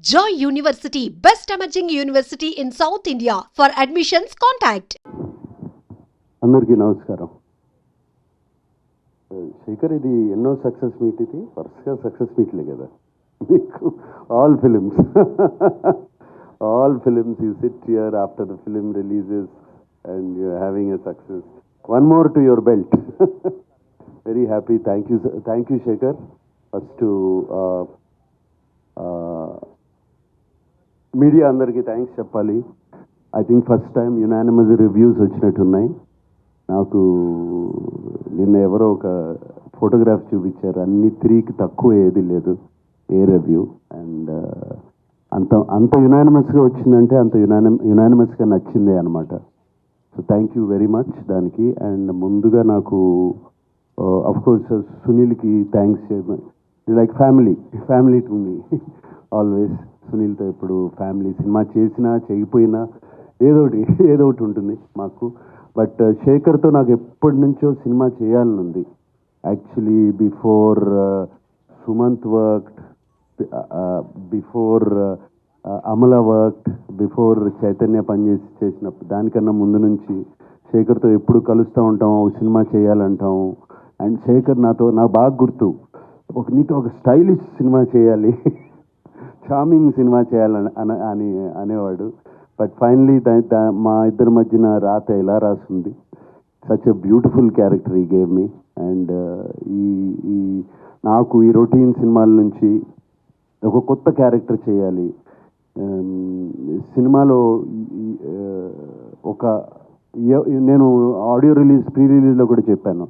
Joy University, best emerging university in South India. For admissions, contact. అందరికీ నమస్కారం. శేఖర్, ఇది ఎన్నో సక్సెస్ మీట్? ఇది వరుసగా సక్సెస్ మీట్లే కదా మీకు. All films you sit here after the film releases and you having a success. One more to your belt. Very happy. Thank you Shekhar. First media అందరికీ థ్యాంక్స్ చెప్పాలి. I think first time unanimous reviews వచ్చినట్టున్నాయి. నాకు నిన్న ఎవరో ఒక photograph చూపించారు, అన్ని 3కి తక్కువ ఏది లేదు ఏ రివ్యూ. అండ్ అంత యునానిమస్గా వచ్చిందంటే అంత యునానిమస్గా నచ్చిందే అనమాట. So thank you very much దానికి. అండ్ ముందుగా నాకు అఫ్కోర్స్ సునీల్కి thanks. Like family to me always. సునీల్తో ఎప్పుడు ఫ్యామిలీ. సినిమా చేసినా చేయకపోయినా ఏదో ఒకటి ఉంటుంది మాకు. బట్ శేఖర్తో నాకు ఎప్పటి నుంచో సినిమా చేయాలని ఉంది. Actually before Sumanth worked, before Amala worked, before Chaitanya చేసినప్పుడు దానికన్నా ముందు నుంచి శేఖర్తో ఎప్పుడు కలుస్తూ ఉంటాం, ఒక సినిమా చేయాలంటాం. అండ్ శేఖర్ నాకు బాగా గుర్తు, నీతో ఒక స్టైలిష్ సినిమా చేయాలి, చార్మింగ్ సినిమా చేయాలని అనేవాడు. బట్ ఫైనలీ మా ఇద్దరి మధ్యన రాత ఎలా రాసింది. సచ్ ఎ బ్యూటిఫుల్ క్యారెక్టర్ ఈ గేవ్ మీ. అండ్ నాకు ఈ రొటీన్ సినిమాల నుంచి ఒక కొత్త క్యారెక్టర్ చేయాలి సినిమాలో. నేను ఆడియో ప్రీ రిలీజ్లో కూడా చెప్పాను,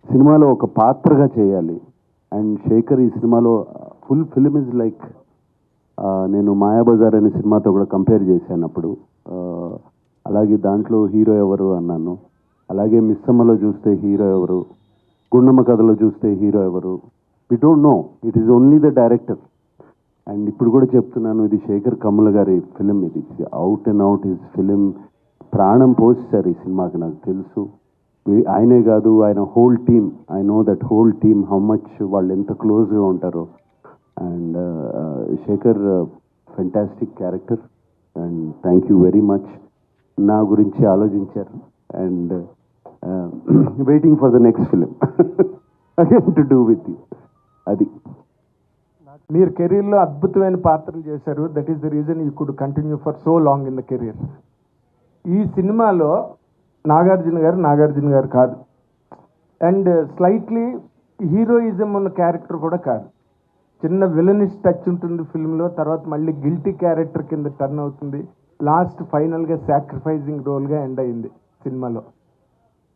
సినిమాలో ఒక పాత్రగా చేయాలి. అండ్ శేఖర్ ఈ సినిమాలో ఫుల్ ఫిల్మ్ ఇస్ లైక్, నేను మాయాబజార్ అనే సినిమాతో కూడా కంపేర్ చేశాను అప్పుడు. అలాగే దాంట్లో హీరో ఎవరు అన్నాను. అలాగే మిస్సమ్మలో చూస్తే హీరో ఎవరు, గుండమ్మ కథలో చూస్తే హీరో ఎవరు, we don't know. It is only the director. And ఇప్పుడు కూడా చెప్తున్నాను, ఇది శేఖర్ కమ్ముల గారి ఫిలిం. ఇది out and out his film. ప్రాణం పోస్తారు ఈ సినిమాకి, నాకు తెలుసు. ఆయనే కాదు, ఆయన whole team. I know that whole team how much వాళ్ళు ఎంత క్లోజ్గా ఉంటారో. And Shekhar fantastic character. And thank you very much. నా గురించి ఆలోచించారు. And waiting for the next film again to do with you. అది మీరు కెరీర్లో అద్భుతమైన పాత్రలు చేశారు. That is the reason you could continue for so long in the career. ఈ సినిమాలో నాగార్జున గారు కాదు. అండ్ స్లైట్లీ హీరోయిజం ఉన్న క్యారెక్టర్ కూడా కాదు. చిన్న విలనిష్ టచ్ ఉంటుంది ఫిల్మ్లో. తర్వాత మళ్ళీ గిల్టీ క్యారెక్టర్ కింద టర్న్ అవుతుంది. లాస్ట్ ఫైనల్గా సాక్రిఫైజింగ్ రోల్గా ఎండ్ అయింది సినిమాలో.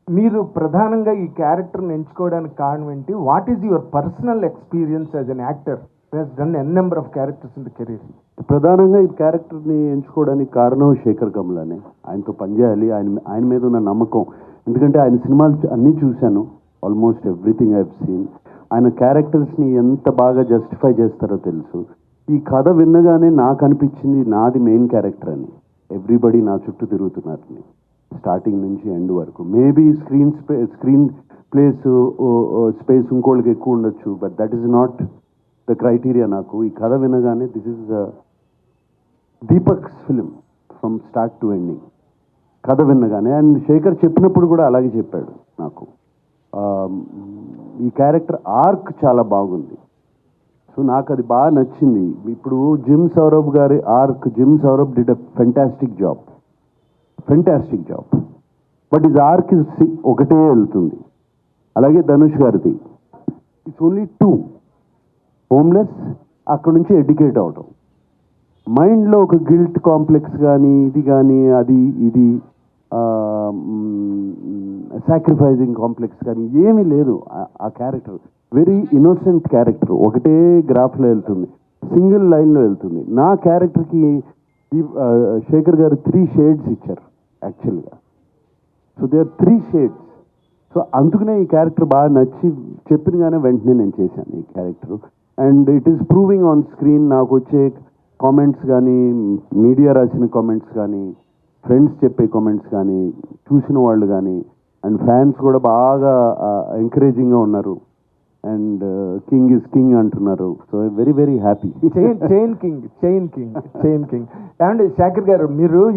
మీరు ప్రధానంగా ఈ క్యారెక్టర్ని ఎంచుకోవడానికి కారణం ఏంటి? What is your personal experience as an actor he's done N number of characters in the career? ప్రధానంగా ఈ క్యారెక్టర్ని ఎంచుకోవడానికి కారణం శేఖర్ కమ్ములనే. ఆయనతో పనిచేయాలి, ఆయన మీద ఉన్న నమ్మకం. ఎందుకంటే ఆయన సినిమాలు అన్నీ చూశాను, almost everything I have seen. ఆయన క్యారెక్టర్స్ని ఎంత బాగా జస్టిఫై చేస్తారో తెలుసు. ఈ కథ విన్నగానే నాకు అనిపించింది నాది మెయిన్ క్యారెక్టర్ అని. ఎవ్రీబడి నా చుట్టూ తిరుగుతున్నారని, స్టార్టింగ్ నుంచి ఎండ్ వరకు. మేబీ స్క్రీన్ స్పేస్ ఇంకోళ్ళకి ఎక్కువ ఉండొచ్చు, but that is not the criteria. నాకు ఈ కథ వినగానే this is Deepak's film from start to ending, కథ విన్నగానే. అండ్ శేఖర్ చెప్పినప్పుడు కూడా అలాగే చెప్పాడు నాకు. ఈ క్యారెక్టర్ ఆర్క్ చాలా బాగుంది. సో నాకు అది బాగా నచ్చింది. ఇప్పుడు జిమ్ సౌరభ్ గారి arc, gym Saurabh did a fantastic job. But is arc ఒకటే వెళ్తుంది. అలాగే ధనుష్ గారిది ఇట్స్ ఓన్లీ 2. హోమ్లెస్, అక్కడ నుంచి ఎడ్యుకేట్ అవడం, మైండ్లో ఒక గిల్ట్ కాంప్లెక్స్ కానీ ఇది కానీ ఇది సాక్రిఫైజింగ్ కాంప్లెక్స్ కానీ ఏమీ లేదు. ఆ క్యారెక్టర్ వెరీ ఇన్నోసెంట్ క్యారెక్టర్. ఒకటే గ్రాఫ్లో వెళ్తుంది, సింగిల్ లైన్లో వెళ్తుంది. నా క్యారెక్టర్కి శేఖర్ గారు 3 షేడ్స్ ఇచ్చారు యాక్చువల్గా. So they are 3 shades. So అందుకనే ఈ క్యారెక్టర్ బాగా నచ్చి చెప్పినగానే వెంటనే నేను చేశాను ఈ character. And it is proving on screen. నాకు వచ్చే కామెంట్స్ కానీ, మీడియా రాసిన కామెంట్స్ కానీ, ఫ్రెండ్స్ చెప్పే కామెంట్స్ కానీ, చూసిన వాళ్ళు కానీ, అండ్ ఫ్యాన్స్ కూడా బాగా ఎంకరేజింగ్గా ఉన్నారు. అండ్ కింగ్ ఇస్ కింగ్ అంటున్నారు. So very very happy. Chain king. ఏమండి శేఖర్ గారు, మీరు